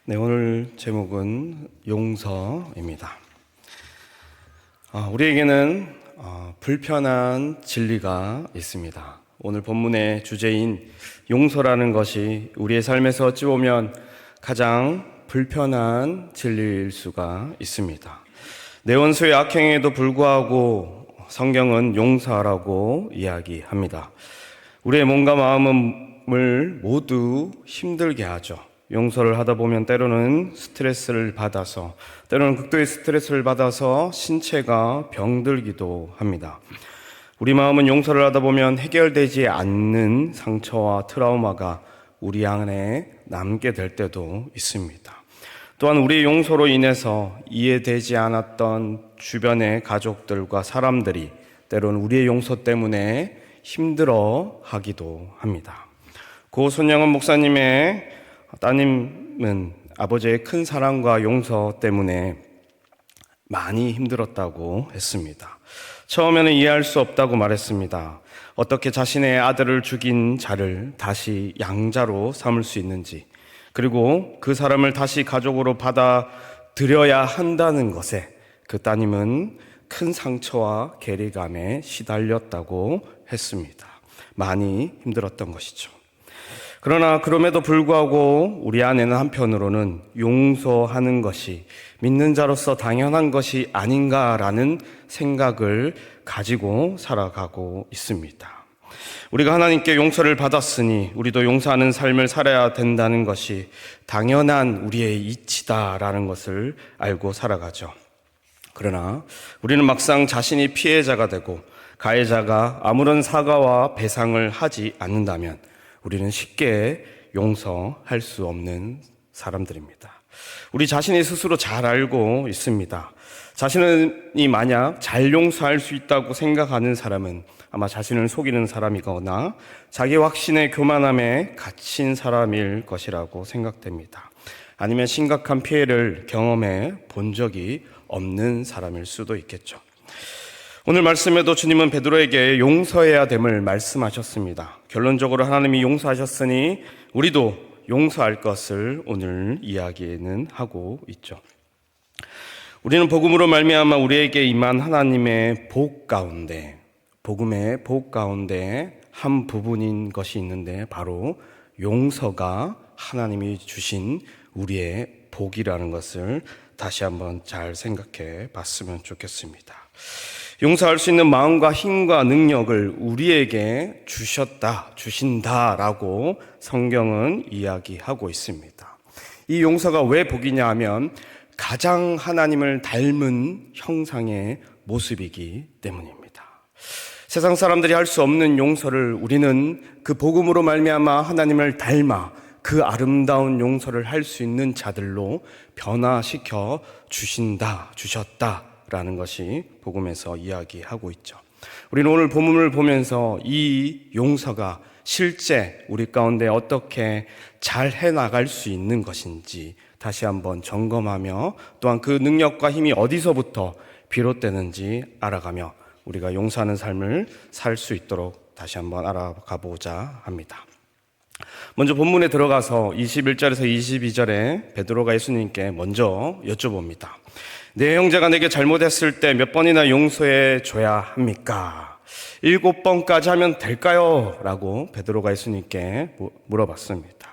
네, 오늘 제목은 용서입니다. 우리에게는 불편한 진리가 있습니다. 오늘 본문의 주제인 용서라는 것이 우리의 삶에서 어찌 보면 가장 불편한 진리일 수가 있습니다. 내 원수의 악행에도 불구하고 성경은 용서하라고 이야기합니다. 우리의 몸과 마음을 모두 힘들게 하죠. 용서를 하다 보면 때로는 스트레스를 받아서, 때로는 극도의 스트레스를 받아서 신체가 병들기도 합니다. 우리 마음은 용서를 하다 보면 해결되지 않는 상처와 트라우마가 우리 안에 남게 될 때도 있습니다. 또한 우리의 용서로 인해서 이해되지 않았던 주변의 가족들과 사람들이 때로는 우리의 용서 때문에 힘들어 하기도 합니다. 고 손영은 목사님의 따님은 아버지의 큰 사랑과 용서 때문에 많이 힘들었다고 했습니다. 처음에는 이해할 수 없다고 말했습니다. 어떻게 자신의 아들을 죽인 자를 다시 양자로 삼을 수 있는지, 그리고 그 사람을 다시 가족으로 받아들여야 한다는 것에 그 따님은 큰 상처와 괴리감에 시달렸다고 했습니다. 많이 힘들었던 것이죠. 그러나 그럼에도 불구하고 우리 안에는 한편으로는 용서하는 것이 믿는 자로서 당연한 것이 아닌가라는 생각을 가지고 살아가고 있습니다. 우리가 하나님께 용서를 받았으니 우리도 용서하는 삶을 살아야 된다는 것이 당연한 우리의 이치다라는 것을 알고 살아가죠. 그러나 우리는 막상 자신이 피해자가 되고 가해자가 아무런 사과와 배상을 하지 않는다면 우리는 쉽게 용서할 수 없는 사람들입니다. 우리 자신이 스스로 잘 알고 있습니다. 자신이 만약 잘 용서할 수 있다고 생각하는 사람은 아마 자신을 속이는 사람이거나 자기 확신의 교만함에 갇힌 사람일 것이라고 생각됩니다. 아니면 심각한 피해를 경험해 본 적이 없는 사람일 수도 있겠죠. 오늘 말씀에도 주님은 베드로에게 용서해야 됨을 말씀하셨습니다. 결론적으로 하나님이 용서하셨으니 우리도 용서할 것을 오늘 이야기는 하고 있죠. 우리는 복음으로 말미암아 우리에게 임한 하나님의 복 가운데, 복음의 복 가운데 한 부분인 것이 있는데 바로 용서가 하나님이 주신 우리의 복이라는 것을 다시 한번 잘 생각해 봤으면 좋겠습니다. 용서할 수 있는 마음과 힘과 능력을 우리에게 주신다라고 성경은 이야기하고 있습니다. 이 용서가 왜 복이냐 하면 가장 하나님을 닮은 형상의 모습이기 때문입니다. 세상 사람들이 할 수 없는 용서를 우리는 그 복음으로 말미암아 하나님을 닮아 그 아름다운 용서를 할 수 있는 자들로 변화시켜 주셨다라는 것이 복음에서 이야기하고 있죠. 우리는 오늘 본문을 보면서 이 용서가 실제 우리 가운데 어떻게 잘 해나갈 수 있는 것인지 다시 한번 점검하며 또한 그 능력과 힘이 어디서부터 비롯되는지 알아가며 우리가 용서하는 삶을 살 수 있도록 다시 한번 알아가 보자 합니다. 먼저 본문에 들어가서 21절에서 22절에 베드로가 예수님께 먼저 여쭤봅니다. 내 형제가 내게 잘못했을 때 몇 번이나 용서해 줘야 합니까? 7번까지 하면 될까요? 라고 베드로가 예수님께 물어봤습니다.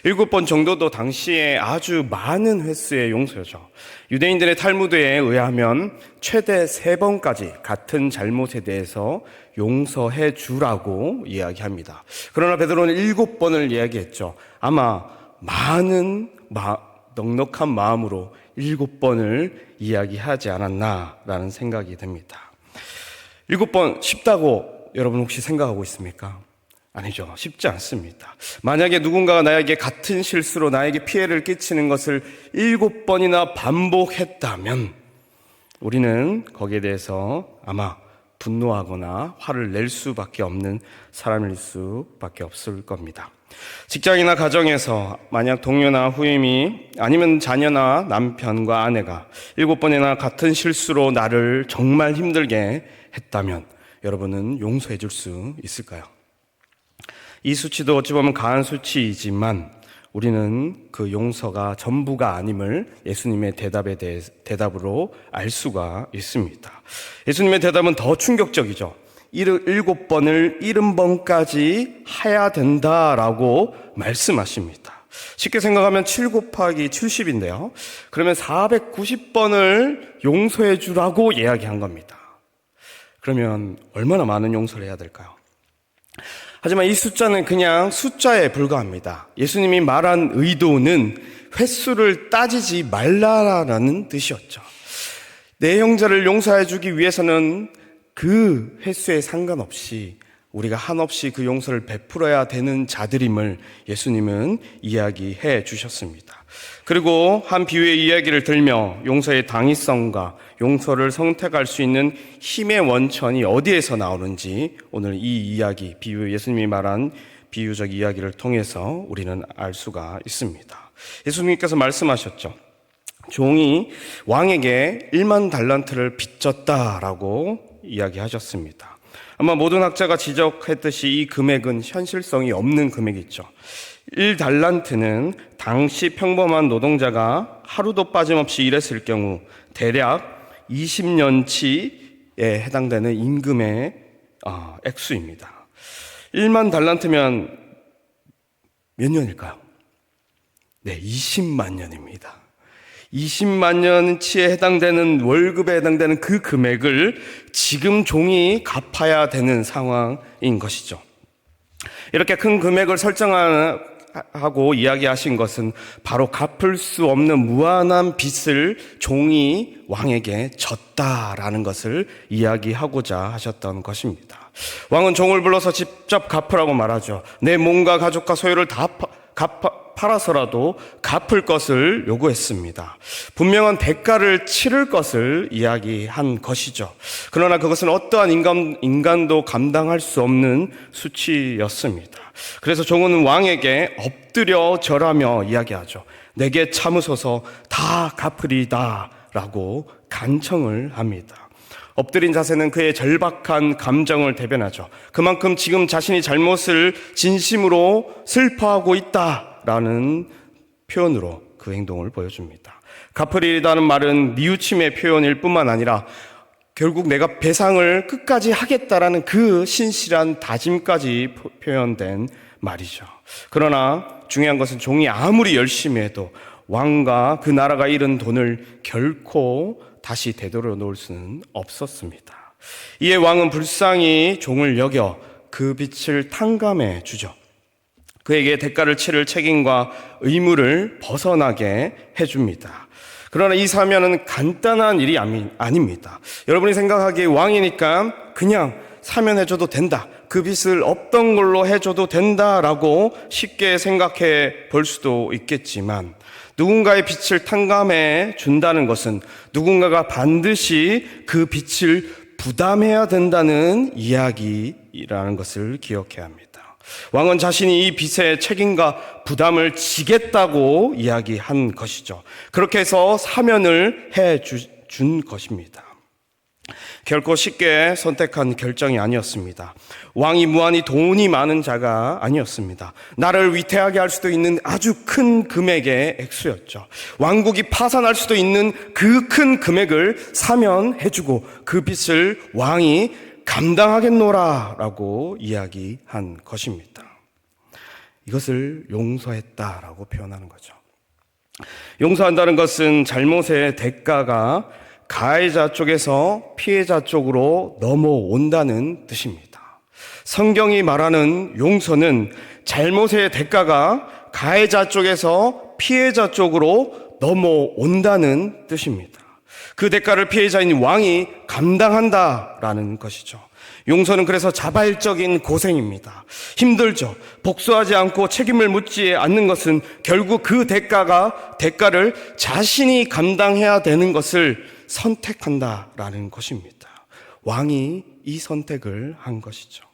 7번 정도도 당시에 아주 많은 횟수의 용서죠. 유대인들의 탈무드에 의하면 최대 3번까지 같은 잘못에 대해서 용서해 주라고 이야기합니다. 그러나 베드로는 7번을 이야기했죠. 아마 많은 넉넉한 마음으로 7번을 이야기하지 않았나라는 생각이 듭니다. 7번 쉽다고 여러분 혹시 생각하고 있습니까? 아니죠. 쉽지 않습니다. 만약에 누군가가 나에게 같은 실수로 나에게 피해를 끼치는 것을 7번이나 반복했다면 우리는 거기에 대해서 아마 분노하거나 화를 낼 수밖에 없는 사람일 수밖에 없을 겁니다. 직장이나 가정에서 만약 동료나 후임이 아니면 자녀나 남편과 아내가 7번이나 같은 실수로 나를 정말 힘들게 했다면 여러분은 용서해 줄 수 있을까요? 이 수치도 어찌 보면 가한 수치이지만 우리는 그 용서가 전부가 아님을 예수님의 대답으로 알 수가 있습니다. 예수님의 대답은 더 충격적이죠. 7번을 70번까지 해야 된다라고 말씀하십니다. 쉽게 생각하면 7 곱하기 70인데요. 그러면 490번을 용서해 주라고 이야기한 겁니다. 그러면 얼마나 많은 용서를 해야 될까요? 하지만 이 숫자는 그냥 숫자에 불과합니다. 예수님이 말한 의도는 횟수를 따지지 말라라는 뜻이었죠. 내 형제를 용서해 주기 위해서는 그 횟수에 상관없이 우리가 한없이 그 용서를 베풀어야 되는 자들임을 예수님은 이야기해 주셨습니다. 그리고 한 비유의 이야기를 들며 용서의 당위성과 용서를 선택할 수 있는 힘의 원천이 어디에서 나오는지 오늘 이 이야기, 예수님이 말한 비유적 이야기를 통해서 우리는 알 수가 있습니다. 예수님께서 말씀하셨죠. 종이 왕에게 1만 달란트를 빚졌다라고 이야기하셨습니다. 아마 모든 학자가 지적했듯이 이 금액은 현실성이 없는 금액이죠. 1달란트는 당시 평범한 노동자가 하루도 빠짐없이 일했을 경우 대략 20년치에 해당되는 임금의 액수입니다. 1만 달란트면 몇 년일까요? 네, 20만 년입니다. 20만 년치에 해당되는 월급에 해당되는 그 금액을 지금 종이 갚아야 되는 상황인 것이죠. 이렇게 큰 금액을 설정하고 이야기하신 것은 바로 갚을 수 없는 무한한 빚을 종이 왕에게 졌다라는 것을 이야기하고자 하셨던 것입니다. 왕은 종을 불러서 직접 갚으라고 말하죠. 내 몸과 가족과 소유를 다 팔아서라도 갚을 것을 요구했습니다. 분명한 대가를 치를 것을 이야기한 것이죠. 그러나 그것은 어떠한 인간도 감당할 수 없는 수치였습니다. 그래서 종은 왕에게 엎드려 절하며 이야기하죠. 내게 참으소서 다 갚으리다 라고 간청을 합니다. 엎드린 자세는 그의 절박한 감정을 대변하죠. 그만큼 지금 자신이 잘못을 진심으로 슬퍼하고 있다라는 표현으로 그 행동을 보여줍니다. 갚으리다는 말은 뉘우침의 표현일 뿐만 아니라 결국 내가 배상을 끝까지 하겠다라는 그 신실한 다짐까지 표현된 말이죠. 그러나 중요한 것은 종이 아무리 열심히 해도 왕과 그 나라가 잃은 돈을 결코 다시 되돌려 놓을 수는 없었습니다. 이에 왕은 불쌍히 종을 여겨 그 빚을 탕감해 주죠. 그에게 대가를 치를 책임과 의무를 벗어나게 해줍니다. 그러나 이 사면은 간단한 일이 아닙니다. 여러분이 생각하기에 왕이니까 그냥 사면해줘도 된다, 그 빚을 없던 걸로 해줘도 된다라고 쉽게 생각해 볼 수도 있겠지만, 누군가의 빚을 탕감해 준다는 것은 누군가가 반드시 그 빚을 부담해야 된다는 이야기라는 것을 기억해야 합니다. 왕은 자신이 이 빚의 책임과 부담을 지겠다고 이야기한 것이죠. 그렇게 해서 사면을 준 것입니다. 결코 쉽게 선택한 결정이 아니었습니다. 왕이 무한히 돈이 많은 자가 아니었습니다. 나를 위태하게 할 수도 있는 아주 큰 금액의 액수였죠. 왕국이 파산할 수도 있는 그 큰 금액을 사면해주고 그 빚을 왕이 감당하겠노라라고 이야기한 것입니다. 이것을 용서했다라고 표현하는 거죠. 용서한다는 것은 잘못의 대가가 가해자 쪽에서 피해자 쪽으로 넘어온다는 뜻입니다. 성경이 말하는 용서는 잘못의 대가가 가해자 쪽에서 피해자 쪽으로 넘어온다는 뜻입니다. 그 대가를 피해자인 왕이 감당한다라는 것이죠. 용서는 그래서 자발적인 고생입니다. 힘들죠. 복수하지 않고 책임을 묻지 않는 것은 결국 그 대가를 자신이 감당해야 되는 것을 선택한다라는 것입니다. 왕이 이 선택을 한 것이죠.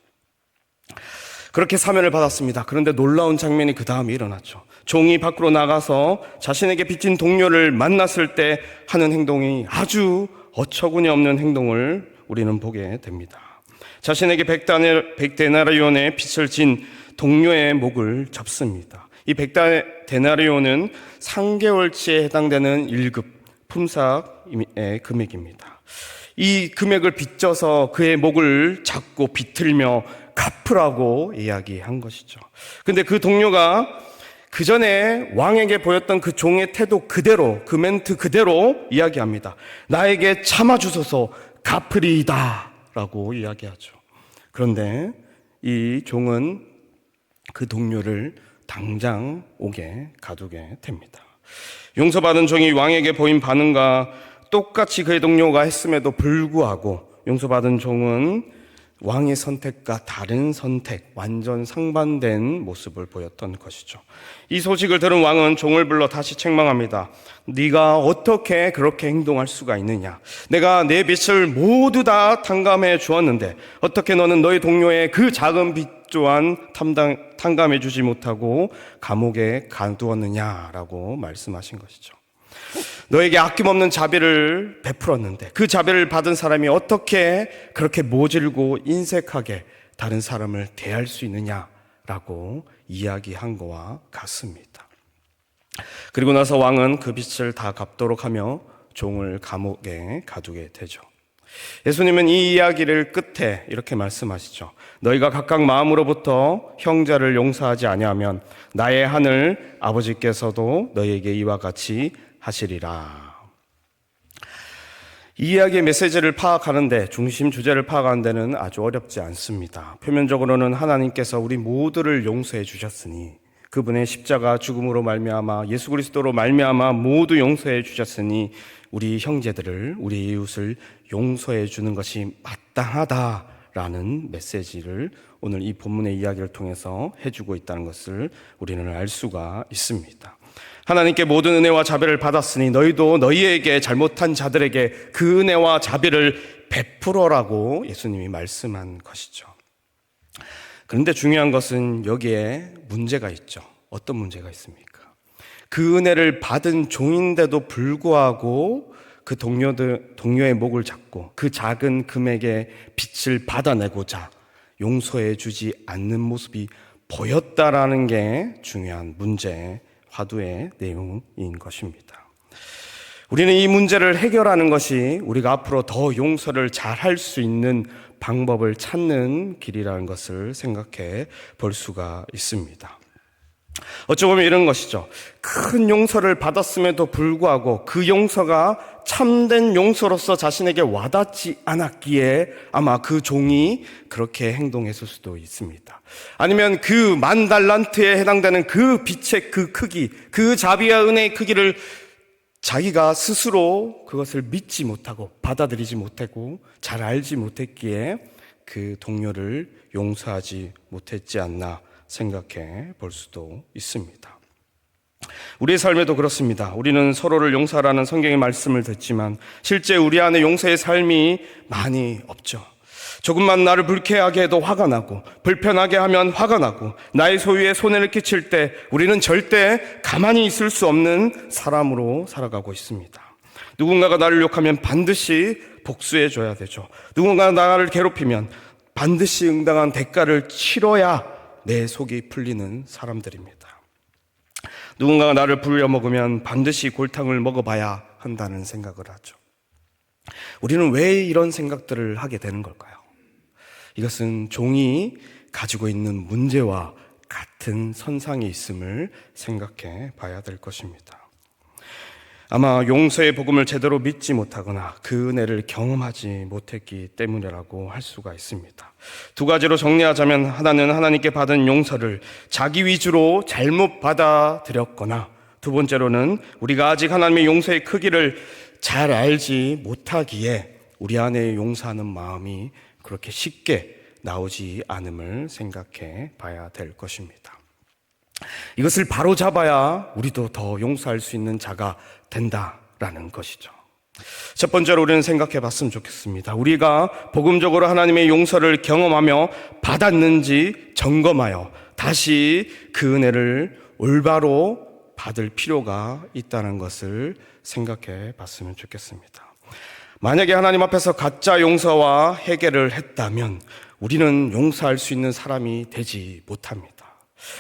그렇게 사면을 받았습니다. 그런데 놀라운 장면이 그 다음에 일어났죠. 종이 밖으로 나가서 자신에게 빚진 동료를 만났을 때 하는 행동이 아주 어처구니 없는 행동을 우리는 보게 됩니다. 자신에게 100데나리온의 빚을 진 동료의 목을 잡습니다. 이 100데나리온은 3개월치에 해당되는 1급 품삯의 금액입니다. 이 금액을 빚져서 그의 목을 잡고 비틀며 갚으라고 이야기한 것이죠. 근데 그 동료가 그 전에 왕에게 보였던 그 종의 태도 그대로, 그 멘트 그대로 이야기합니다. 나에게 참아주소서 갚으리이다 라고 이야기하죠. 그런데 이 종은 그 동료를 당장 옥에 가두게 됩니다. 용서받은 종이 왕에게 보인 반응과 똑같이 그의 동료가 했음에도 불구하고 용서받은 종은 왕의 선택과 다른 선택, 완전 상반된 모습을 보였던 것이죠. 이 소식을 들은 왕은 종을 불러 다시 책망합니다. 네가 어떻게 그렇게 행동할 수가 있느냐? 내가 내 빚을 모두 다 탕감해 주었는데 어떻게 너는 너희 동료의 그 작은 빚 또한 탕감해 주지 못하고 감옥에 가두었느냐라고 말씀하신 것이죠. 너에게 아낌없는 자비를 베풀었는데 그 자비를 받은 사람이 어떻게 그렇게 모질고 인색하게 다른 사람을 대할 수 있느냐라고 이야기한 것과 같습니다. 그리고 나서 왕은 그 빚을 다 갚도록 하며 종을 감옥에 가두게 되죠. 예수님은 이 이야기를 끝에 이렇게 말씀하시죠. 너희가 각각 마음으로부터 형제를 용서하지 아니하면 나의 하늘 아버지께서도 너희에게 이와 같이 하시리라. 이 이야기의 메시지를 파악하는데, 중심 주제를 파악하는 데는 아주 어렵지 않습니다. 표면적으로는 하나님께서 우리 모두를 용서해 주셨으니, 그분의 십자가 죽음으로 말미암아 예수 그리스도로 말미암아 모두 용서해 주셨으니 우리 형제들을, 우리 이웃을 용서해 주는 것이 마땅하다라는 메시지를 오늘 이 본문의 이야기를 통해서 해주고 있다는 것을 우리는 알 수가 있습니다. 하나님께 모든 은혜와 자비를 받았으니 너희도 너희에게 잘못한 자들에게 그 은혜와 자비를 베풀어라고 예수님이 말씀한 것이죠. 그런데 중요한 것은 여기에 문제가 있죠. 어떤 문제가 있습니까? 그 은혜를 받은 종인데도 불구하고 그 동료의 목을 잡고 그 작은 금액의 빚을 받아내고자 용서해 주지 않는 모습이 보였다라는 게 중요한 문제, 화두의 내용인 것입니다. 우리는 이 문제를 해결하는 것이 우리가 앞으로 더 용서를 잘할 수 있는 방법을 찾는 길이라는 것을 생각해 볼 수가 있습니다. 어찌 보면 이런 것이죠. 큰 용서를 받았음에도 불구하고 그 용서가 참된 용서로서 자신에게 와닿지 않았기에 아마 그 종이 그렇게 행동했을 수도 있습니다. 아니면 그 10,000달란트에 해당되는 그 빚의 그 크기, 그 자비와 은혜의 크기를 자기가 스스로 그것을 믿지 못하고 받아들이지 못하고 잘 알지 못했기에 그 동료를 용서하지 못했지 않나 생각해 볼 수도 있습니다. 우리의 삶에도 그렇습니다. 우리는 서로를 용서하라는 성경의 말씀을 듣지만 실제 우리 안에 용서의 삶이 많이 없죠. 조금만 나를 불쾌하게 해도 화가 나고 불편하게 하면 화가 나고 나의 소유에 손해를 끼칠 때 우리는 절대 가만히 있을 수 없는 사람으로 살아가고 있습니다. 누군가가 나를 욕하면 반드시 복수해 줘야 되죠. 누군가가 나를 괴롭히면 반드시 응당한 대가를 치러야 내 속이 풀리는 사람들입니다. 누군가가 나를 부려먹으면 반드시 골탕을 먹어봐야 한다는 생각을 하죠. 우리는 왜 이런 생각들을 하게 되는 걸까요? 이것은 종이 가지고 있는 문제와 같은 선상에 있음을 생각해 봐야 될 것입니다. 아마 용서의 복음을 제대로 믿지 못하거나 그 은혜를 경험하지 못했기 때문이라고 할 수가 있습니다. 두 가지로 정리하자면 하나는 하나님께 받은 용서를 자기 위주로 잘못 받아들였거나 두 번째로는 우리가 아직 하나님의 용서의 크기를 잘 알지 못하기에 우리 안에 용서하는 마음이 그렇게 쉽게 나오지 않음을 생각해 봐야 될 것입니다. 이것을 바로 잡아야 우리도 더 용서할 수 있는 자가 된다라는 것이죠. 첫 번째로 우리는 생각해 봤으면 좋겠습니다. 우리가 복음적으로 하나님의 용서를 경험하며 받았는지 점검하여 다시 그 은혜를 올바로 받을 필요가 있다는 것을 생각해 봤으면 좋겠습니다. 만약에 하나님 앞에서 가짜 용서와 회개를 했다면 우리는 용서할 수 있는 사람이 되지 못합니다.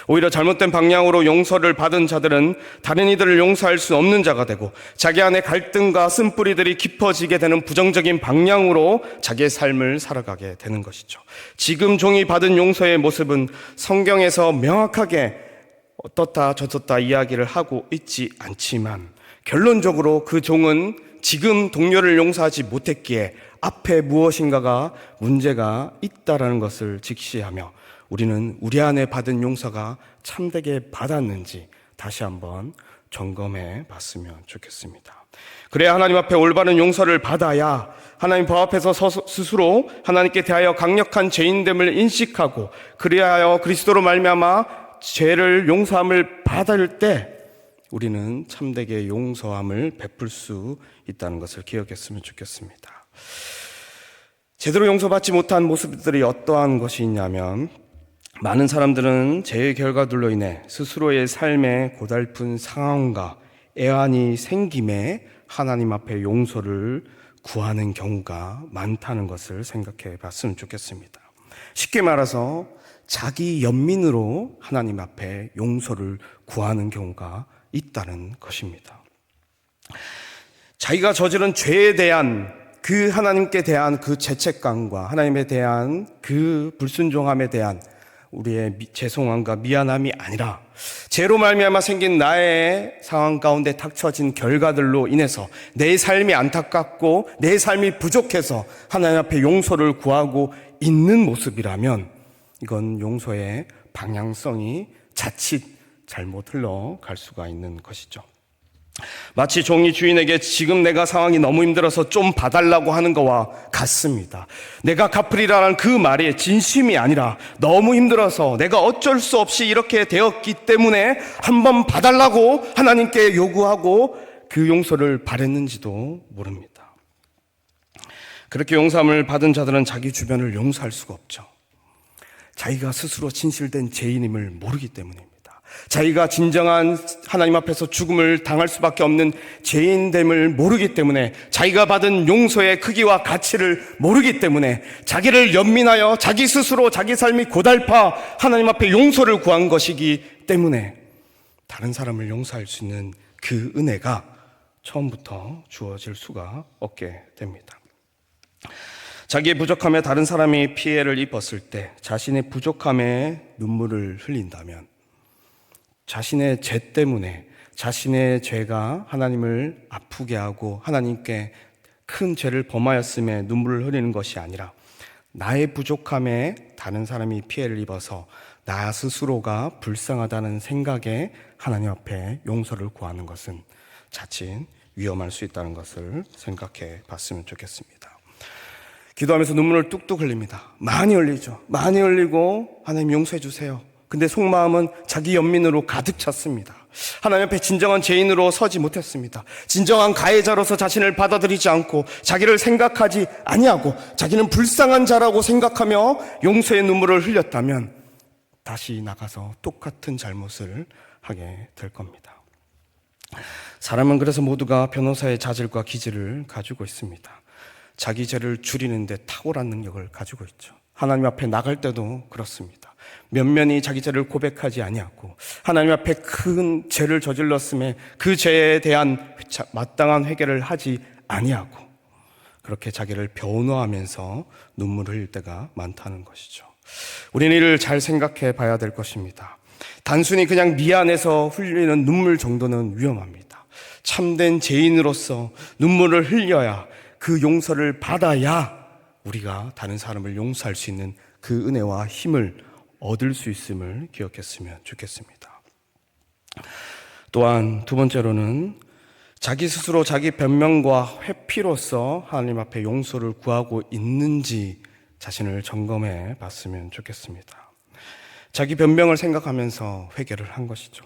오히려 잘못된 방향으로 용서를 받은 자들은 다른 이들을 용서할 수 없는 자가 되고 자기 안에 갈등과 쓴뿌리들이 깊어지게 되는 부정적인 방향으로 자기의 삶을 살아가게 되는 것이죠. 지금 종이 받은 용서의 모습은 성경에서 명확하게 어떻다 저떻다 이야기를 하고 있지 않지만 결론적으로 그 종은 지금 동료를 용서하지 못했기에 앞에 무엇인가가 문제가 있다라는 것을 직시하며 우리는 우리 안에 받은 용서가 참되게 받았는지 다시 한번 점검해 봤으면 좋겠습니다. 그래야 하나님 앞에 올바른 용서를 받아야 하나님 법 앞에서 스스로 하나님께 대하여 강력한 죄인됨을 인식하고 그리하여 그리스도로 말미암아 죄를 용서함을 받을 때 우리는 참되게 용서함을 베풀 수 있다는 것을 기억했으면 좋겠습니다. 제대로 용서받지 못한 모습들이 어떠한 것이 있냐면 많은 사람들은 죄의 결과들로 인해 스스로의 삶에 고달픈 상황과 애환이 생김에 하나님 앞에 용서를 구하는 경우가 많다는 것을 생각해 봤으면 좋겠습니다. 쉽게 말해서 자기 연민으로 하나님 앞에 용서를 구하는 경우가 있다는 것입니다. 자기가 저지른 죄에 대한 그 하나님께 대한 그 죄책감과 하나님에 대한 그 불순종함에 대한 우리의 죄송함과 미안함이 아니라 죄로 말미암아 생긴 나의 상황 가운데 닥쳐진 결과들로 인해서 내 삶이 안타깝고 내 삶이 부족해서 하나님 앞에 용서를 구하고 있는 모습이라면 이건 용서의 방향성이 자칫 잘못 흘러갈 수가 있는 것이죠. 마치 종이 주인에게 지금 내가 상황이 너무 힘들어서 좀 봐달라고 하는 것과 같습니다. 내가 갚으리라는 그 말이 진심이 아니라 너무 힘들어서 내가 어쩔 수 없이 이렇게 되었기 때문에 한번 봐달라고 하나님께 요구하고 그 용서를 바랬는지도 모릅니다. 그렇게 용서함을 받은 자들은 자기 주변을 용서할 수가 없죠. 자기가 스스로 진실된 죄인임을 모르기 때문입니다. 자기가 진정한 하나님 앞에서 죽음을 당할 수밖에 없는 죄인됨을 모르기 때문에 자기가 받은 용서의 크기와 가치를 모르기 때문에 자기를 연민하여 자기 스스로 자기 삶이 고달파 하나님 앞에 용서를 구한 것이기 때문에 다른 사람을 용서할 수 있는 그 은혜가 처음부터 주어질 수가 없게 됩니다. 자기의 부족함에 다른 사람이 피해를 입었을 때 자신의 부족함에 눈물을 흘린다면 자신의 죄 때문에 자신의 죄가 하나님을 아프게 하고 하나님께 큰 죄를 범하였음에 눈물을 흘리는 것이 아니라 나의 부족함에 다른 사람이 피해를 입어서 나 스스로가 불쌍하다는 생각에 하나님 앞에 용서를 구하는 것은 자칫 위험할 수 있다는 것을 생각해 봤으면 좋겠습니다. 기도하면서 눈물을 뚝뚝 흘립니다. 많이 흘리죠. 많이 흘리고 하나님 용서해 주세요. 근데 속마음은 자기 연민으로 가득 찼습니다. 하나님 앞에 진정한 죄인으로 서지 못했습니다. 진정한 가해자로서 자신을 받아들이지 않고 자기를 생각하지 아니하고 자기는 불쌍한 자라고 생각하며 용서의 눈물을 흘렸다면 다시 나가서 똑같은 잘못을 하게 될 겁니다. 사람은 그래서 모두가 변호사의 자질과 기질을 가지고 있습니다. 자기 죄를 줄이는 데 탁월한 능력을 가지고 있죠. 하나님 앞에 나갈 때도 그렇습니다. 면면이 자기 죄를 고백하지 아니하고 하나님 앞에 큰 죄를 저질렀음에 그 죄에 대한 마땅한 회개를 하지 아니하고 그렇게 자기를 변호하면서 눈물을 흘릴 때가 많다는 것이죠. 우리는 이를 잘 생각해 봐야 될 것입니다. 단순히 그냥 미안해서 흘리는 눈물 정도는 위험합니다. 참된 죄인으로서 눈물을 흘려야 그 용서를 받아야 우리가 다른 사람을 용서할 수 있는 그 은혜와 힘을 얻을 수 있음을 기억했으면 좋겠습니다. 또한 두 번째로는 자기 스스로 자기 변명과 회피로서 하나님 앞에 용서를 구하고 있는지 자신을 점검해 봤으면 좋겠습니다. 자기 변명을 생각하면서 회개를 한 것이죠.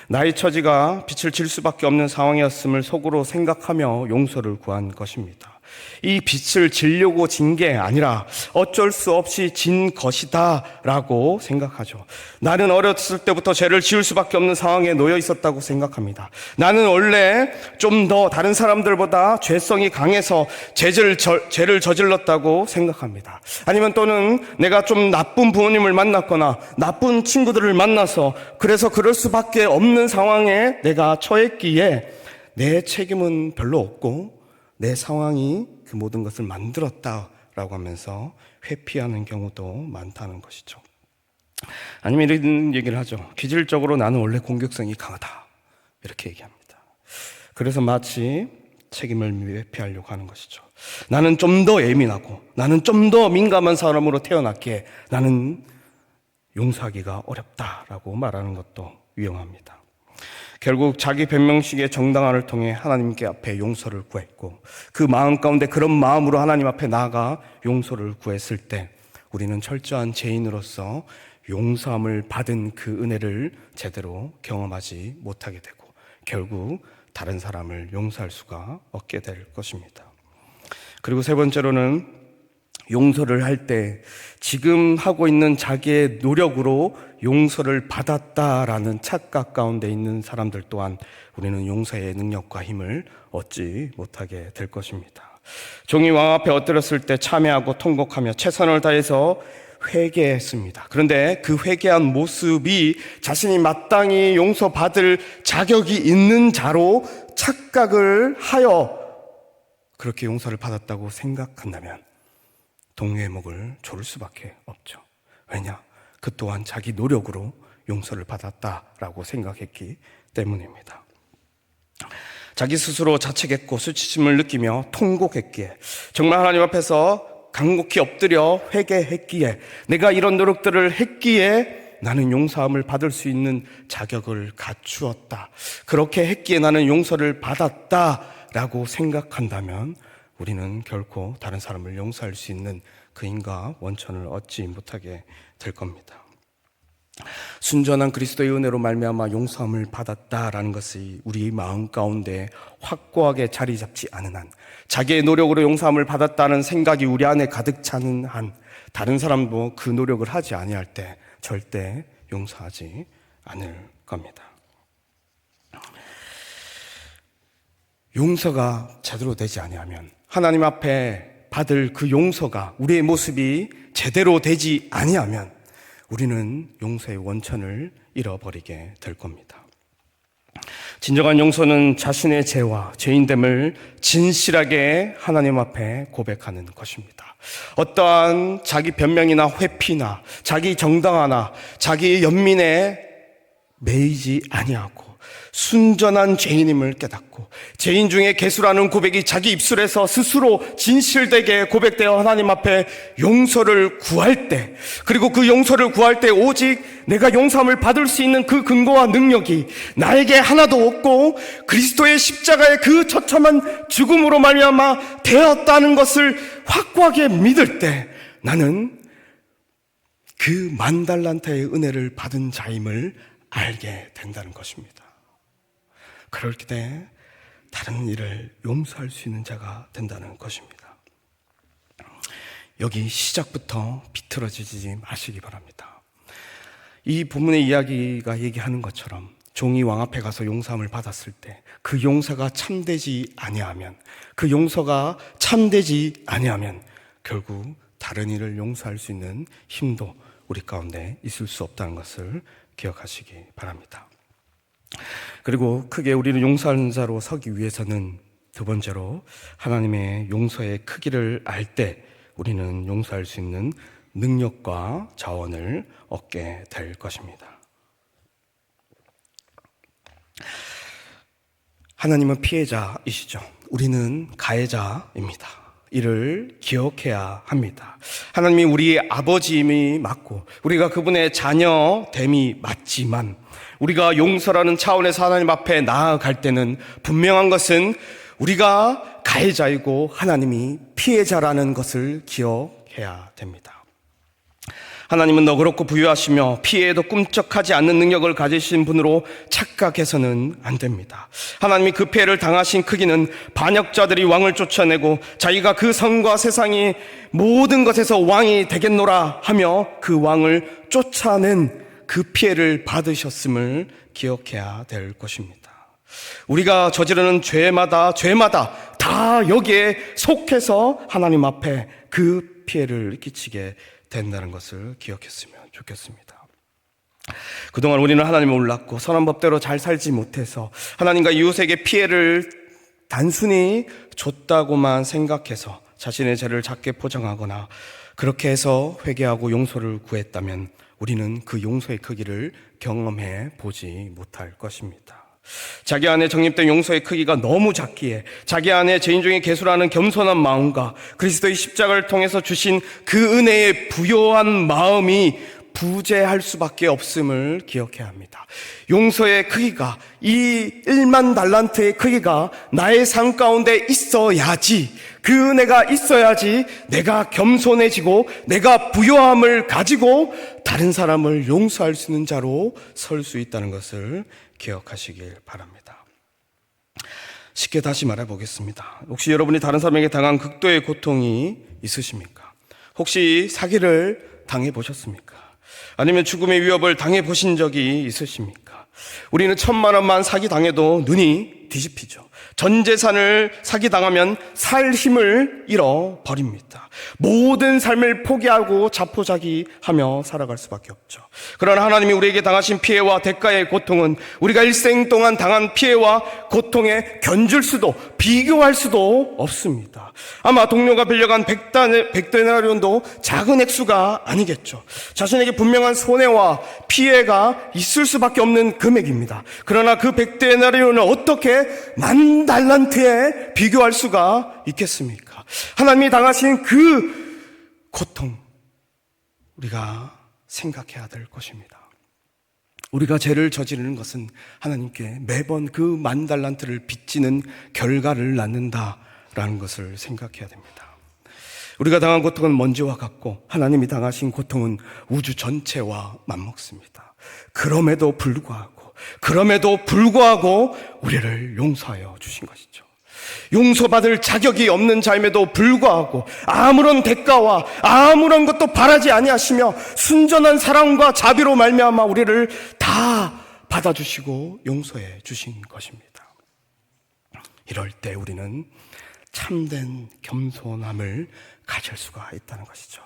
나의 처지가 빛을 질 수밖에 없는 상황이었음을 속으로 생각하며 용서를 구한 것입니다. 이 빚을 지려고 진 게 아니라 어쩔 수 없이 진 것이다 라고 생각하죠. 나는 어렸을 때부터 죄를 지을 수밖에 없는 상황에 놓여 있었다고 생각합니다. 나는 원래 좀 더 다른 사람들보다 죄성이 강해서 죄를 저질렀다고 생각합니다. 아니면 또는 내가 좀 나쁜 부모님을 만났거나 나쁜 친구들을 만나서 그래서 그럴 수밖에 없는 상황에 내가 처했기에 내 책임은 별로 없고 내 상황이 그 모든 것을 만들었다라고 하면서 회피하는 경우도 많다는 것이죠. 아니면 이런 얘기를 하죠. 기질적으로 나는 원래 공격성이 강하다, 이렇게 얘기합니다. 그래서 마치 책임을 회피하려고 하는 것이죠. 나는 좀 더 예민하고 나는 좀 더 민감한 사람으로 태어났기에 나는 용서하기가 어렵다라고 말하는 것도 위험합니다. 결국 자기 변명식의 정당화를 통해 하나님께 앞에 용서를 구했고 그 마음 가운데 그런 마음으로 하나님 앞에 나아가 용서를 구했을 때 우리는 철저한 죄인으로서 용서함을 받은 그 은혜를 제대로 경험하지 못하게 되고 결국 다른 사람을 용서할 수가 없게 될 것입니다. 그리고 세 번째로는 용서를 할 때 지금 하고 있는 자기의 노력으로 용서를 받았다라는 착각 가운데 있는 사람들 또한 우리는 용서의 능력과 힘을 얻지 못하게 될 것입니다. 종이 왕 앞에 엎드렸을 때 참회하고 통곡하며 최선을 다해서 회개했습니다. 그런데 그 회개한 모습이 자신이 마땅히 용서받을 자격이 있는 자로 착각을 하여 그렇게 용서를 받았다고 생각한다면 동료의 목을 조를 수밖에 없죠. 왜냐? 그 또한 자기 노력으로 용서를 받았다라고 생각했기 때문입니다. 자기 스스로 자책했고 수치심을 느끼며 통곡했기에 정말 하나님 앞에서 간곡히 엎드려 회개했기에 내가 이런 노력들을 했기에 나는 용서함을 받을 수 있는 자격을 갖추었다. 그렇게 했기에 나는 용서를 받았다라고 생각한다면 우리는 결코 다른 사람을 용서할 수 있는 그 힘과 원천을 얻지 못하게 될 겁니다. 순전한 그리스도의 은혜로 말미암아 용서함을 받았다라는 것이 우리 마음 가운데 확고하게 자리 잡지 않은 한, 자기의 노력으로 용서함을 받았다는 생각이 우리 안에 가득 차는 한, 다른 사람도 그 노력을 하지 아니할 때 절대 용서하지 않을 겁니다. 용서가 제대로 되지 아니하면, 하나님 앞에 받을 그 용서가 우리의 모습이 제대로 되지 아니하면 우리는 용서의 원천을 잃어버리게 될 겁니다. 진정한 용서는 자신의 죄와 죄인됨을 진실하게 하나님 앞에 고백하는 것입니다. 어떠한 자기 변명이나 회피나 자기 정당화나 자기 연민에 매이지 아니하고 순전한 죄인임을 깨닫고 죄인 중에 개수라는 고백이 자기 입술에서 스스로 진실되게 고백되어 하나님 앞에 용서를 구할 때, 그리고 그 용서를 구할 때 오직 내가 용서함을 받을 수 있는 그 근거와 능력이 나에게 하나도 없고 그리스도의 십자가의 그 처참한 죽음으로 말미암아 되었다는 것을 확고하게 믿을 때 나는 그 만달란타의 은혜를 받은 자임을 알게 된다는 것입니다. 그럴 때 다른 일을 용서할 수 있는 자가 된다는 것입니다. 여기 시작부터 비틀어지지 마시기 바랍니다. 이 본문의 이야기가 얘기하는 것처럼 종이 왕 앞에 가서 용서함을 받았을 때 그 용서가 참되지 아니하면, 그 용서가 참되지 아니하면 결국 다른 일을 용서할 수 있는 힘도 우리 가운데 있을 수 없다는 것을 기억하시기 바랍니다. 그리고 크게 우리를 용서하는 자로 서기 위해서는 두 번째로 하나님의 용서의 크기를 알 때 우리는 용서할 수 있는 능력과 자원을 얻게 될 것입니다. 하나님은 피해자이시죠. 우리는 가해자입니다. 이를 기억해야 합니다. 하나님이 우리의 아버지임이 맞고 우리가 그분의 자녀됨이 맞지만 우리가 용서라는 차원에서 하나님 앞에 나아갈 때는 분명한 것은 우리가 가해자이고 하나님이 피해자라는 것을 기억해야 됩니다. 하나님은 너그럽고 부유하시며 피해에도 꿈쩍하지 않는 능력을 가지신 분으로 착각해서는 안 됩니다. 하나님이 그 피해를 당하신 크기는 반역자들이 왕을 쫓아내고 자기가 그 성과 세상이 모든 것에서 왕이 되겠노라 하며 그 왕을 쫓아낸 그 피해를 받으셨음을 기억해야 될 것입니다. 우리가 저지르는 죄마다 다 여기에 속해서 하나님 앞에 그 피해를 끼치게 된다는 것을 기억했으면 좋겠습니다. 그동안 우리는 하나님을 몰랐고 선한 법대로 잘 살지 못해서 하나님과 이웃에게 피해를 단순히 줬다고만 생각해서 자신의 죄를 작게 포장하거나 그렇게 해서 회개하고 용서를 구했다면 우리는 그 용서의 크기를 경험해 보지 못할 것입니다. 자기 안에 정립된 용서의 크기가 너무 작기에 자기 안에 죄인 중에 괴수라는 겸손한 마음과 그리스도의 십자가를 통해서 주신 그 은혜의 부요한 마음이 부재할 수밖에 없음을 기억해야 합니다. 용서의 크기가, 이 1만 달란트의 크기가 나의 삶 가운데 있어야지, 그 은혜가 있어야지 내가 겸손해지고 내가 부요함을 가지고 다른 사람을 용서할 수 있는 자로 설 수 있다는 것을 기억하시길 바랍니다. 쉽게 다시 말해보겠습니다. 혹시 여러분이 다른 사람에게 당한 극도의 고통이 있으십니까? 혹시 사기를 당해보셨습니까? 아니면 죽음의 위협을 당해보신 적이 있으십니까? 우리는 1,000만 원만 사기당해도 눈이 뒤집히죠. 전 재산을 사기당하면 살 힘을 잃어버립니다. 모든 삶을 포기하고 자포자기하며 살아갈 수밖에 없죠. 그러나 하나님이 우리에게 당하신 피해와 대가의 고통은 우리가 일생 동안 당한 피해와 고통에 견줄 수도 비교할 수도 없습니다. 아마 동료가 빌려간 100데나리온도 작은 액수가 아니겠죠. 자신에게 분명한 손해와 피해가 있을 수밖에 없는 금액입니다. 그러나 그 100데나리온을 어떻게 10,000달란트에 비교할 수가 있겠습니까? 하나님이 당하신 그 고통, 우리가 생각해야 될 것입니다. 우리가 죄를 저지르는 것은 하나님께 매번 그 10,000달란트를 빚지는 결과를 낳는다라는 것을 생각해야 됩니다. 우리가 당한 고통은 먼지와 같고 하나님이 당하신 고통은 우주 전체와 맞먹습니다. 그럼에도 불구하고 우리를 용서하여 주신 것이죠. 용서받을 자격이 없는 자임에도 불구하고 아무런 대가와 아무런 것도 바라지 아니하시며 순전한 사랑과 자비로 말미암아 우리를 다 받아주시고 용서해 주신 것입니다. 이럴 때 우리는 참된 겸손함을 가질 수가 있다는 것이죠.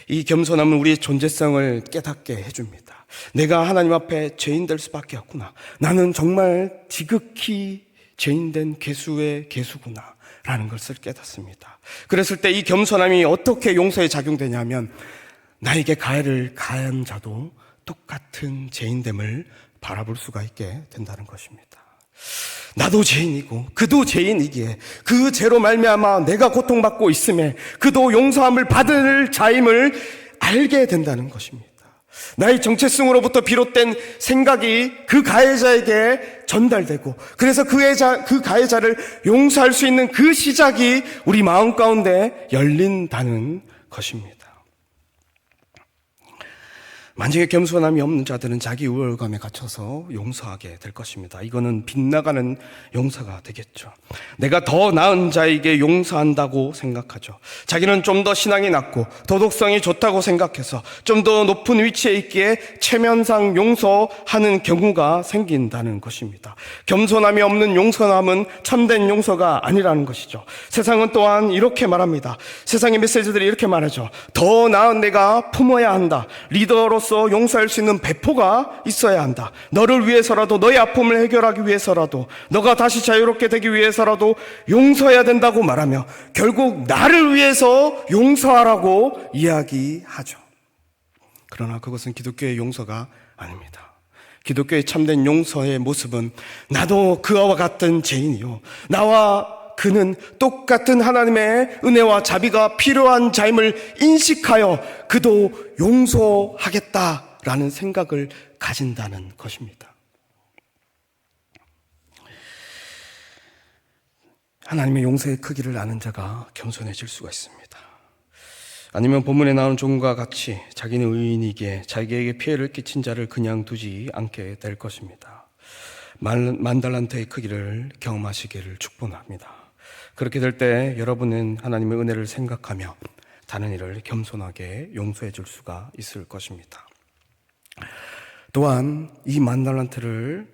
이 겸손함은 우리의 존재성을 깨닫게 해줍니다. 내가 하나님 앞에 죄인 될 수밖에 없구나. 나는 정말 지극히 죄인된 괴수의 괴수구나 라는 것을 깨닫습니다. 그랬을 때 이 겸손함이 어떻게 용서에 작용되냐면 나에게 가해를 가한 자도 똑같은 죄인됨을 바라볼 수가 있게 된다는 것입니다. 나도 죄인이고 그도 죄인이기에 그 죄로 말미암아 내가 고통받고 있음에 그도 용서함을 받을 자임을 알게 된다는 것입니다. 나의 정체성으로부터 비롯된 생각이 그 가해자에게 전달되고 그래서 그 가해자를 용서할 수 있는 그 시작이 우리 마음 가운데 열린다는 것입니다. 만약에 겸손함이 없는 자들은 자기 우월감에 갇혀서 용서하게 될 것입니다. 이거는 빗나가는 용서가 되겠죠. 내가 더 나은 자에게 용서한다고 생각하죠. 자기는 좀 더 신앙이 낮고 도덕성이 좋다고 생각해서 좀 더 높은 위치에 있기에 체면상 용서하는 경우가 생긴다는 것입니다. 겸손함이 없는 용서함은 참된 용서가 아니라는 것이죠. 세상은 또한 이렇게 말합니다. 세상의 메시지들이 이렇게 말하죠. 더 나은 내가 품어야 한다. 리더로서 용서할 수 있는 배포가 있어야 한다. 너를 위해서라도, 너의 아픔을 해결하기 위해서라도, 너가 다시 자유롭게 되기 위해서라도 용서해야 된다고 말하며 결국 나를 위해서 용서하라고 이야기하죠. 그러나 그것은 기독교의 용서가 아닙니다. 기독교의 참된 용서의 모습은 나도 그와 같은 죄인이요, 나와 그는 똑같은 하나님의 은혜와 자비가 필요한 자임을 인식하여 그도 용서하겠다라는 생각을 가진다는 것입니다. 하나님의 용서의 크기를 아는 자가 겸손해질 수가 있습니다. 아니면 본문에 나오는 종과 같이 자기는 의인이기에 자기에게 피해를 끼친 자를 그냥 두지 않게 될 것입니다. 만 달란트의 크기를 경험하시기를 축복합니다. 그렇게 될 때 여러분은 하나님의 은혜를 생각하며 다른 일을 겸손하게 용서해 줄 수가 있을 것입니다. 또한 이 만 달란트의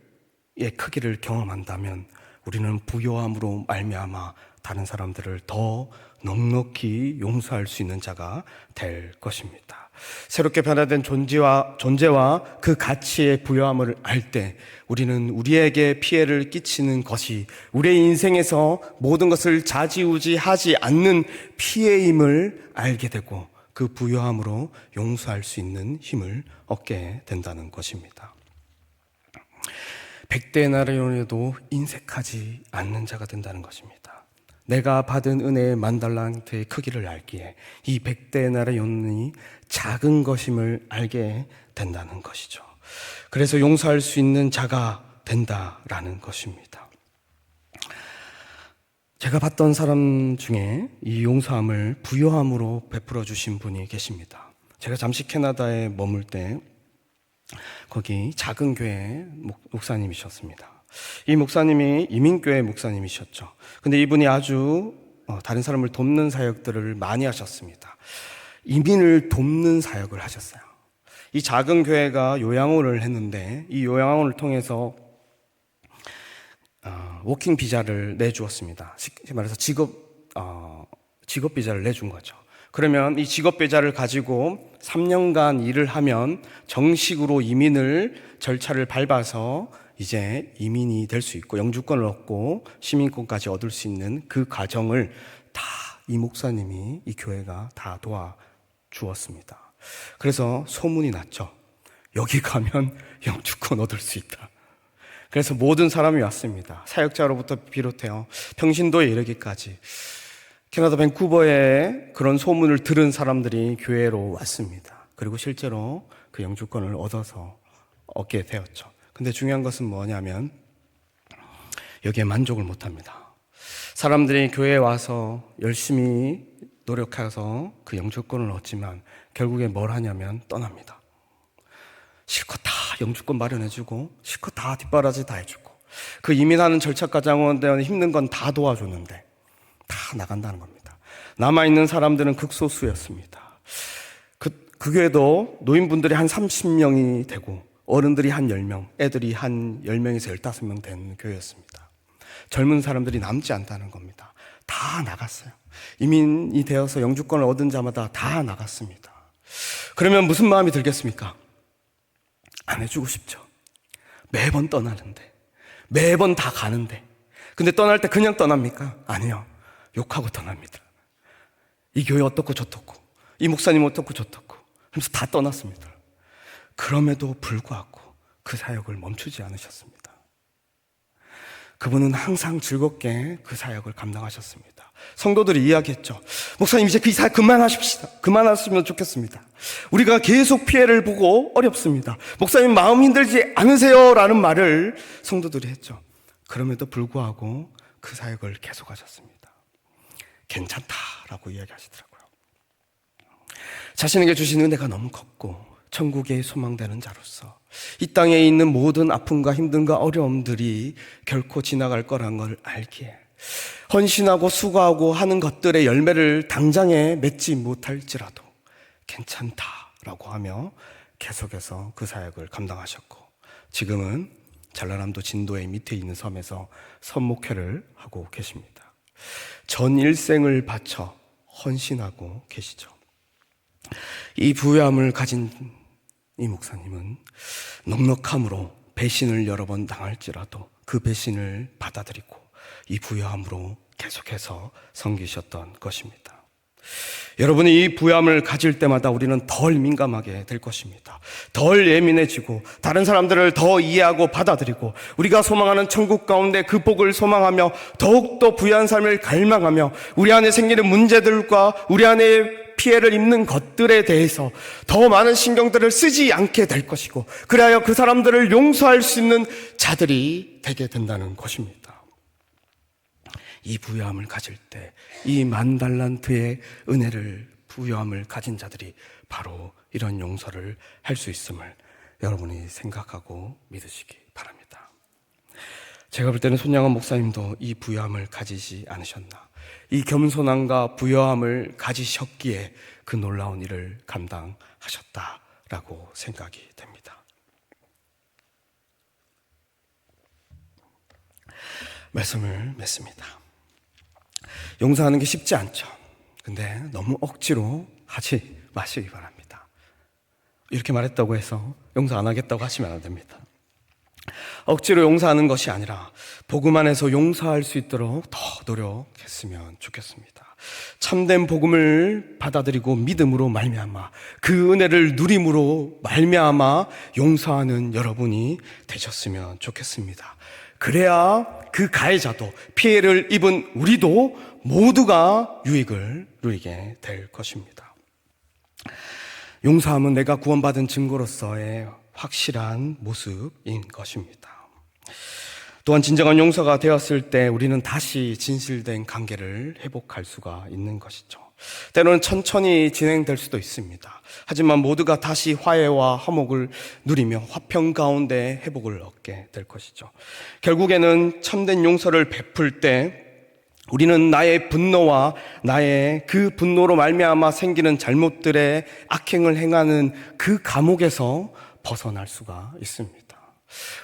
크기를 경험한다면 우리는 부요함으로 말미암아 다른 사람들을 더 넉넉히 용서할 수 있는 자가 될 것입니다. 새롭게 변화된 존재와 그 가치의 부요함을 알 때 우리는 우리에게 피해를 끼치는 것이 우리의 인생에서 모든 것을 좌지우지하지 않는 피해임을 알게 되고 그 부요함으로 용서할 수 있는 힘을 얻게 된다는 것입니다. 100데나리온에도 인색하지 않는 자가 된다는 것입니다. 내가 받은 은혜의 만 달란트의 크기를 알기에 이 100데나리온이 작은 것임을 알게 된다는 것이죠. 그래서 용서할 수 있는 자가 된다라는 것입니다. 제가 봤던 사람 중에 이 용서함을 부요함으로 베풀어 주신 분이 계십니다. 제가 잠시 캐나다에 머물 때 거기 작은 교회 목사님이셨습니다. 이 목사님이 이민교회 목사님이셨죠. 근데 이분이 아주 다른 사람을 돕는 사역들을 많이 하셨습니다. 이민을 돕는 사역을 하셨어요. 이 작은 교회가 요양원을 했는데 이 요양원을 통해서 워킹 비자를 내주었습니다. 쉽게 말해서 직업 비자를 내준 거죠. 그러면 이 직업 비자를 가지고 3년간 일을 하면 정식으로 이민을 절차를 밟아서 이제 이민이 될 수 있고 영주권을 얻고 시민권까지 얻을 수 있는 그 과정을 다 이 목사님이 이 교회가 다 도와주었습니다. 그래서 소문이 났죠. 여기 가면 영주권 얻을 수 있다. 그래서 모든 사람이 왔습니다. 사역자로부터 비롯해요. 평신도에 이르기까지. 캐나다 밴쿠버에 그런 소문을 들은 사람들이 교회로 왔습니다. 그리고 실제로 그 영주권을 얻게 되었죠. 근데 중요한 것은 뭐냐면 여기에 만족을 못합니다. 사람들이 교회에 와서 열심히 노력해서 그 영주권을 얻지만 결국에 뭘 하냐면 떠납니다. 실컷 다 영주권 마련해주고 실컷 다 뒷바라지 다 해주고 그 이민하는 절차 과정에 힘든 건 다 도와줬는데 다 나간다는 겁니다. 남아있는 사람들은 극소수였습니다. 그 교회도 노인분들이 한 30명이 되고 어른들이 한 10명, 애들이 한 10명에서 15명 된 교회였습니다. 젊은 사람들이 남지 않다는 겁니다. 다 나갔어요. 이민이 되어서 영주권을 얻은 자마다 다 나갔습니다. 그러면 무슨 마음이 들겠습니까? 안 해주고 싶죠. 매번 떠나는데, 매번 다 가는데. 근데 떠날 때 그냥 떠납니까? 아니요. 욕하고 떠납니다. 이 교회 어떻고 저떻고, 이 목사님 어떻고 저떻고 하면서 다 떠났습니다. 그럼에도 불구하고 그 사역을 멈추지 않으셨습니다. 그분은 항상 즐겁게 그 사역을 감당하셨습니다. 성도들이 이야기했죠. 목사님 이제 그 사역 그만하십시다. 그만하시면 좋겠습니다. 우리가 계속 피해를 보고 어렵습니다. 목사님 마음 힘들지 않으세요? 라는 말을 성도들이 했죠. 그럼에도 불구하고 그 사역을 계속하셨습니다. 괜찮다라고 이야기하시더라고요. 자신에게 주신 은혜가 너무 컸고 천국에 소망되는 자로서 이 땅에 있는 모든 아픔과 힘듦과 어려움들이 결코 지나갈 거란 걸 알기에 헌신하고 수고하고 하는 것들의 열매를 당장에 맺지 못할지라도 괜찮다라고 하며 계속해서 그 사역을 감당하셨고 지금은 전라남도 진도의 밑에 있는 섬에서 선목회를 하고 계십니다. 전 일생을 바쳐 헌신하고 계시죠. 이 부유함을 가진 이 목사님은 넉넉함으로 배신을 여러 번 당할지라도 그 배신을 받아들이고 이 부유함으로 계속해서 섬기셨던 것입니다. 여러분이 이 부유함을 가질 때마다 우리는 덜 민감하게 될 것입니다. 덜 예민해지고 다른 사람들을 더 이해하고 받아들이고 우리가 소망하는 천국 가운데 그 복을 소망하며 더욱더 부유한 삶을 갈망하며 우리 안에 생기는 문제들과 우리 안에 피해를 입는 것들에 대해서 더 많은 신경들을 쓰지 않게 될 것이고 그래야 그 사람들을 용서할 수 있는 자들이 되게 된다는 것입니다. 이 부유함을 가질 때 이 만 달란트의 은혜를 부요함을 가진 자들이 바로 이런 용서를 할 수 있음을 여러분이 생각하고 믿으시기 바랍니다. 제가 볼 때는 손양원 목사님도 이 부요함을 가지지 않으셨나, 이 겸손함과 부요함을 가지셨기에 그 놀라운 일을 감당하셨다라고 생각이 됩니다. 말씀을 맺습니다. 용서하는 게 쉽지 않죠. 근데 너무 억지로 하지 마시기 바랍니다. 이렇게 말했다고 해서 용서 안 하겠다고 하시면 안 됩니다. 억지로 용서하는 것이 아니라 복음 안에서 용서할 수 있도록 더 노력했으면 좋겠습니다. 참된 복음을 받아들이고 믿음으로 말미암아 그 은혜를 누림으로 말미암아 용서하는 여러분이 되셨으면 좋겠습니다. 그래야 그 가해자도 피해를 입은 우리도 모두가 유익을 누리게 될 것입니다. 용서함은 내가 구원받은 증거로서의 확실한 모습인 것입니다. 또한 진정한 용서가 되었을 때 우리는 다시 진실된 관계를 회복할 수가 있는 것이죠. 때로는 천천히 진행될 수도 있습니다. 하지만 모두가 다시 화해와 화목을 누리며 화평 가운데 회복을 얻게 될 것이죠. 결국에는 참된 용서를 베풀 때 우리는 나의 분노와 나의 그 분노로 말미암아 생기는 잘못들의 악행을 행하는 그 감옥에서 벗어날 수가 있습니다.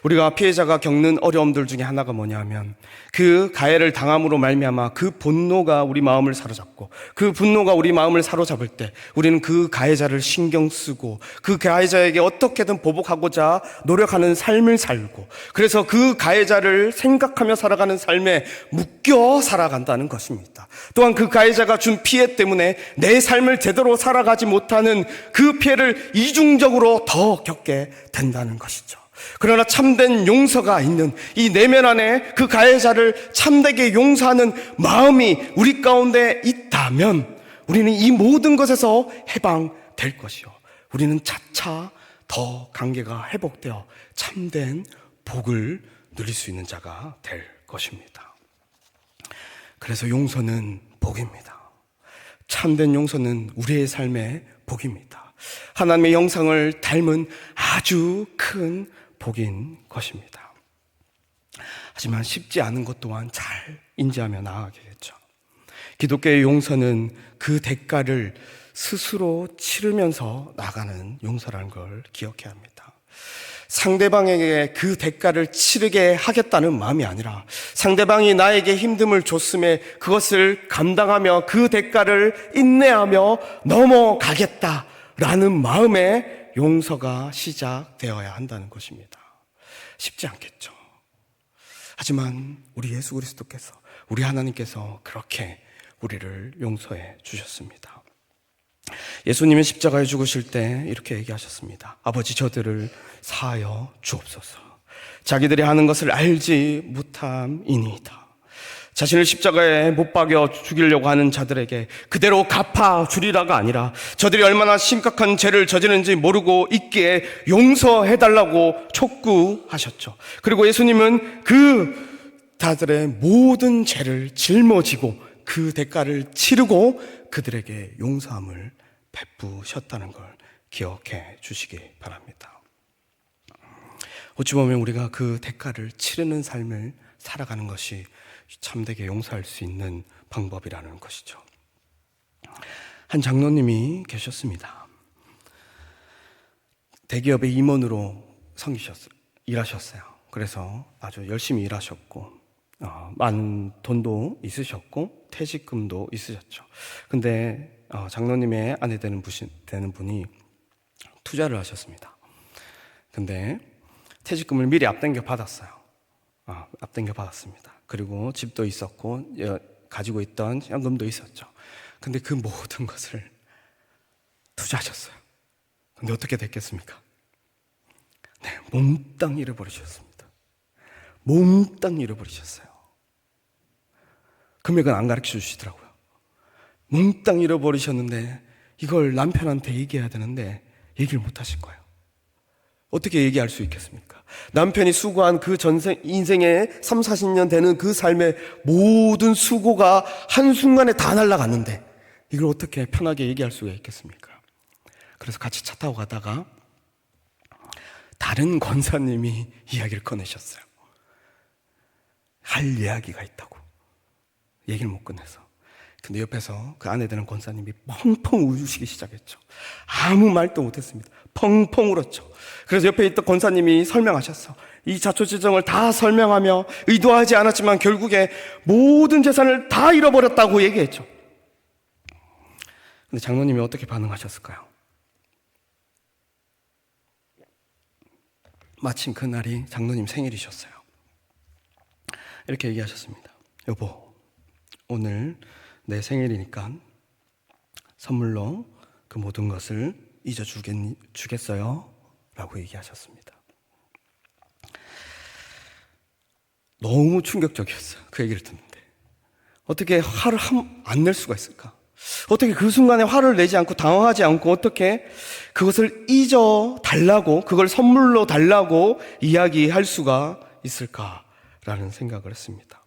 우리가 피해자가 겪는 어려움들 중에 하나가 뭐냐면 그 가해를 당함으로 말미암아 그 분노가 우리 마음을 사로잡고 그 분노가 우리 마음을 사로잡을 때 우리는 그 가해자를 신경 쓰고 그 가해자에게 어떻게든 보복하고자 노력하는 삶을 살고, 그래서 그 가해자를 생각하며 살아가는 삶에 묶여 살아간다는 것입니다. 또한 그 가해자가 준 피해 때문에 내 삶을 제대로 살아가지 못하는 그 피해를 이중적으로 더 겪게 된다는 것이죠. 그러나 참된 용서가 있는 이 내면 안에 그 가해자를 참되게 용서하는 마음이 우리 가운데 있다면 우리는 이 모든 것에서 해방될 것이요, 우리는 차차 더 관계가 회복되어 참된 복을 누릴 수 있는 자가 될 것입니다. 그래서 용서는 복입니다. 참된 용서는 우리의 삶의 복입니다. 하나님의 형상을 닮은 아주 큰 복인 것입니다. 하지만 쉽지 않은 것 또한 잘 인지하며 나아가겠죠. 기독교의 용서는 그 대가를 스스로 치르면서 나가는 용서라는 걸 기억해야 합니다. 상대방에게 그 대가를 치르게 하겠다는 마음이 아니라 상대방이 나에게 힘듦을 줬음에 그것을 감당하며 그 대가를 인내하며 넘어가겠다라는 마음에 용서가 시작되어야 한다는 것입니다. 쉽지 않겠죠. 하지만 우리 예수 그리스도께서, 우리 하나님께서 그렇게 우리를 용서해 주셨습니다. 예수님이 십자가에 죽으실 때 이렇게 얘기하셨습니다. 아버지, 저들을 사하여 주옵소서. 자기들이 하는 것을 알지 못함이니이다. 자신을 십자가에 못 박여 죽이려고 하는 자들에게 그대로 갚아 주리라가 아니라 저들이 얼마나 심각한 죄를 저지르는지 모르고 있기에 용서해달라고 촉구하셨죠. 그리고 예수님은 그 자들의 모든 죄를 짊어지고 그 대가를 치르고 그들에게 용서함을 베푸셨다는 걸 기억해 주시기 바랍니다. 어찌 보면 우리가 그 대가를 치르는 삶을 살아가는 것이 참되게 용서할 수 있는 방법이라는 것이죠. 한 장로님이 계셨습니다. 대기업의 임원으로 일하셨어요. 그래서 아주 열심히 일하셨고 많은 돈도 있으셨고 퇴직금도 있으셨죠. 근데 장로님의 아내 되는 분이 투자를 하셨습니다. 근데 퇴직금을 미리 앞당겨 받았어요. 앞당겨 받았습니다. 그리고 집도 있었고 가지고 있던 현금도 있었죠. 근데 그 모든 것을 투자하셨어요. 근데 어떻게 됐겠습니까? 네, 몽땅 잃어버리셨습니다. 몽땅 잃어버리셨어요. 금액은 안 가르쳐 주시더라고요. 몽땅 잃어버리셨는데 이걸 남편한테 얘기해야 되는데 얘기를 못 하신 거예요. 어떻게 얘기할 수 있겠습니까? 남편이 수고한 그 인생의 3, 40년 되는 그 삶의 모든 수고가 한순간에 다 날아갔는데 이걸 어떻게 편하게 얘기할 수가 있겠습니까? 그래서 같이 차 타고 가다가 다른 권사님이 이야기를 꺼내셨어요. 할 이야기가 있다고. 얘기를 못 끝내서. 근데 옆에서 그 아내 되는 권사님이 펑펑 우시기 시작했죠. 아무 말도 못했습니다. 펑펑 울었죠. 그래서 옆에 있던 권사님이 설명하셨어. 이 자초지정을 다 설명하며 의도하지 않았지만 결국에 모든 재산을 다 잃어버렸다고 얘기했죠. 근데 장로님이 어떻게 반응하셨을까요? 마침 그날이 장로님 생일이셨어요. 이렇게 얘기하셨습니다. 여보, 오늘 내 생일이니까 선물로 그 모든 것을 잊어주겠어요? 라고 얘기하셨습니다. 너무 충격적이었어요. 그 얘기를 듣는데. 어떻게 화를 안 낼 수가 있을까? 어떻게 그 순간에 화를 내지 않고 당황하지 않고 어떻게 그것을 잊어달라고, 그걸 선물로 달라고 이야기할 수가 있을까라는 생각을 했습니다.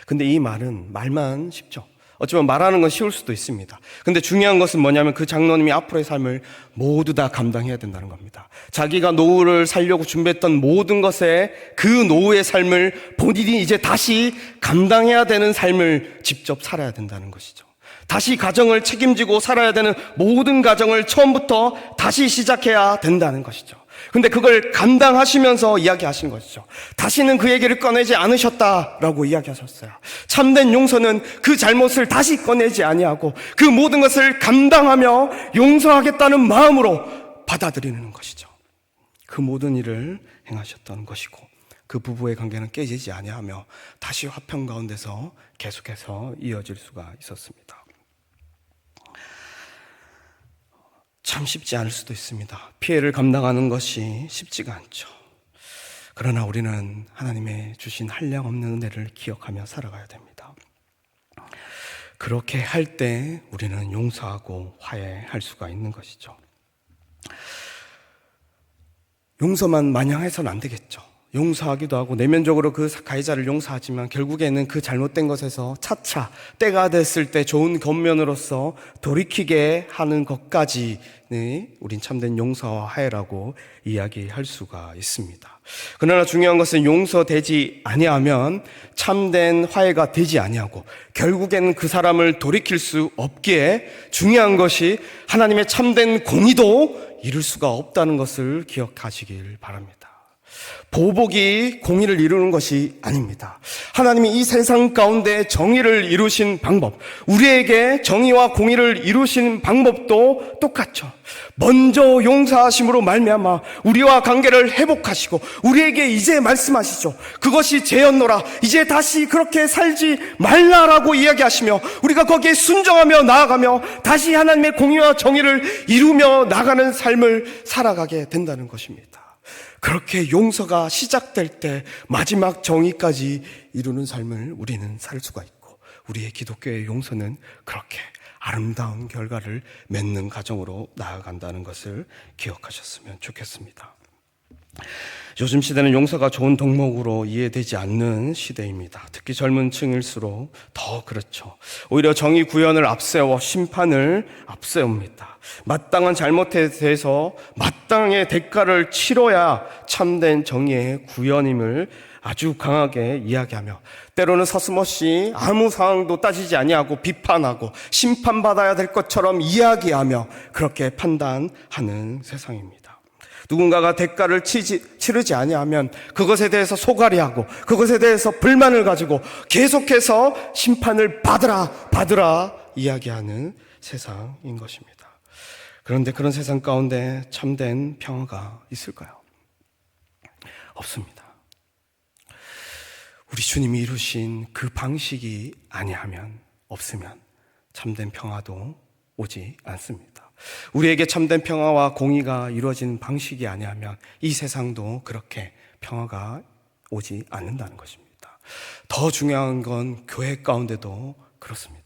근데 이 말만 쉽죠. 어쩌면 말하는 건 쉬울 수도 있습니다. 근데 중요한 것은 뭐냐면 그 장로님이 앞으로의 삶을 모두 다 감당해야 된다는 겁니다. 자기가 노후를 살려고 준비했던 모든 것에 그 노후의 삶을 본인이 이제 다시 감당해야 되는 삶을 직접 살아야 된다는 것이죠. 다시 가정을 책임지고 살아야 되는 모든 가정을 처음부터 다시 시작해야 된다는 것이죠. 근데 그걸 감당하시면서 이야기하신 것이죠. 다시는 그 얘기를 꺼내지 않으셨다라고 이야기하셨어요. 참된 용서는 그 잘못을 다시 꺼내지 아니하고 그 모든 것을 감당하며 용서하겠다는 마음으로 받아들이는 것이죠. 그 모든 일을 행하셨던 것이고 그 부부의 관계는 깨지지 아니하며 다시 화평 가운데서 계속해서 이어질 수가 있었습니다. 참 쉽지 않을 수도 있습니다. 피해를 감당하는 것이 쉽지가 않죠. 그러나 우리는 하나님의 주신 한량없는 은혜를 기억하며 살아가야 됩니다. 그렇게 할 때 우리는 용서하고 화해할 수가 있는 것이죠. 용서만 마냥 해서는 안 되겠죠. 용서하기도 하고 내면적으로 그 가해자를 용서하지만 결국에는 그 잘못된 것에서 차차 때가 됐을 때 좋은 겉면으로서 돌이키게 하는 것까지 우린 참된 용서와 화해라고 이야기할 수가 있습니다. 그러나 중요한 것은 용서되지 아니하면 참된 화해가 되지 아니하고 결국에는 그 사람을 돌이킬 수 없기에 중요한 것이 하나님의 참된 공의도 이룰 수가 없다는 것을 기억하시길 바랍니다. 보복이 공의를 이루는 것이 아닙니다. 하나님이 이 세상 가운데 정의를 이루신 방법, 우리에게 정의와 공의를 이루신 방법도 똑같죠. 먼저 용서하심으로 말미암아 우리와 관계를 회복하시고 우리에게 이제 말씀하시죠. 그것이 죄였노라. 이제 다시 그렇게 살지 말라라고 이야기하시며 우리가 거기에 순종하며 나아가며 다시 하나님의 공의와 정의를 이루며 나가는 삶을 살아가게 된다는 것입니다. 그렇게 용서가 시작될 때 마지막 정의까지 이루는 삶을 우리는 살 수가 있고 우리의 기독교의 용서는 그렇게 아름다운 결과를 맺는 과정으로 나아간다는 것을 기억하셨으면 좋겠습니다. 요즘 시대는 용서가 좋은 덕목으로 이해되지 않는 시대입니다. 특히 젊은 층일수록 더 그렇죠. 오히려 정의 구현을 앞세워 심판을 앞세웁니다. 마땅한 잘못에 대해서 마땅의 대가를 치러야 참된 정의의 구현임을 아주 강하게 이야기하며 때로는 서슴없이 아무 상황도 따지지 아니하고 비판하고 심판받아야 될 것처럼 이야기하며 그렇게 판단하는 세상입니다. 누군가가 대가를 치르지 아니하면 그것에 대해서 소갈이하고 그것에 대해서 불만을 가지고 계속해서 심판을 받으라 이야기하는 세상인 것입니다. 그런데 그런 세상 가운데 참된 평화가 있을까요? 없습니다. 우리 주님이 이루신 그 방식이 아니하면 없으면 참된 평화도 오지 않습니다. 우리에게 참된 평화와 공의가 이루어진 방식이 아니하면 이 세상도 그렇게 평화가 오지 않는다는 것입니다. 더 중요한 건 교회 가운데도 그렇습니다.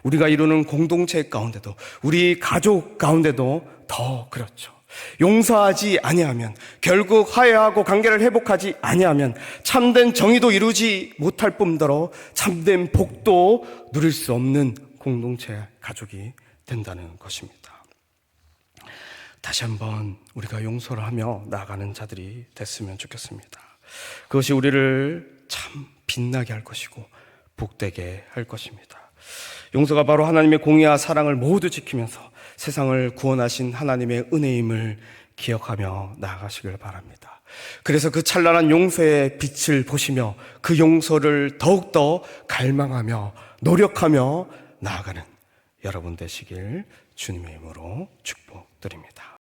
우리가 이루는 공동체 가운데도 우리 가족 가운데도 더 그렇죠. 용서하지 아니하면 결국 화해하고 관계를 회복하지 아니하면 참된 정의도 이루지 못할 뿐더러 참된 복도 누릴 수 없는 공동체, 가족이 된다는 것입니다. 다시 한번 우리가 용서를 하며 나아가는 자들이 됐으면 좋겠습니다. 그것이 우리를 참 빛나게 할 것이고 복되게 할 것입니다. 용서가 바로 하나님의 공의와 사랑을 모두 지키면서 세상을 구원하신 하나님의 은혜임을 기억하며 나아가시길 바랍니다. 그래서 그 찬란한 용서의 빛을 보시며 그 용서를 더욱더 갈망하며 노력하며 나아가는 여러분 되시길 주님의 이름으로 축복드립니다.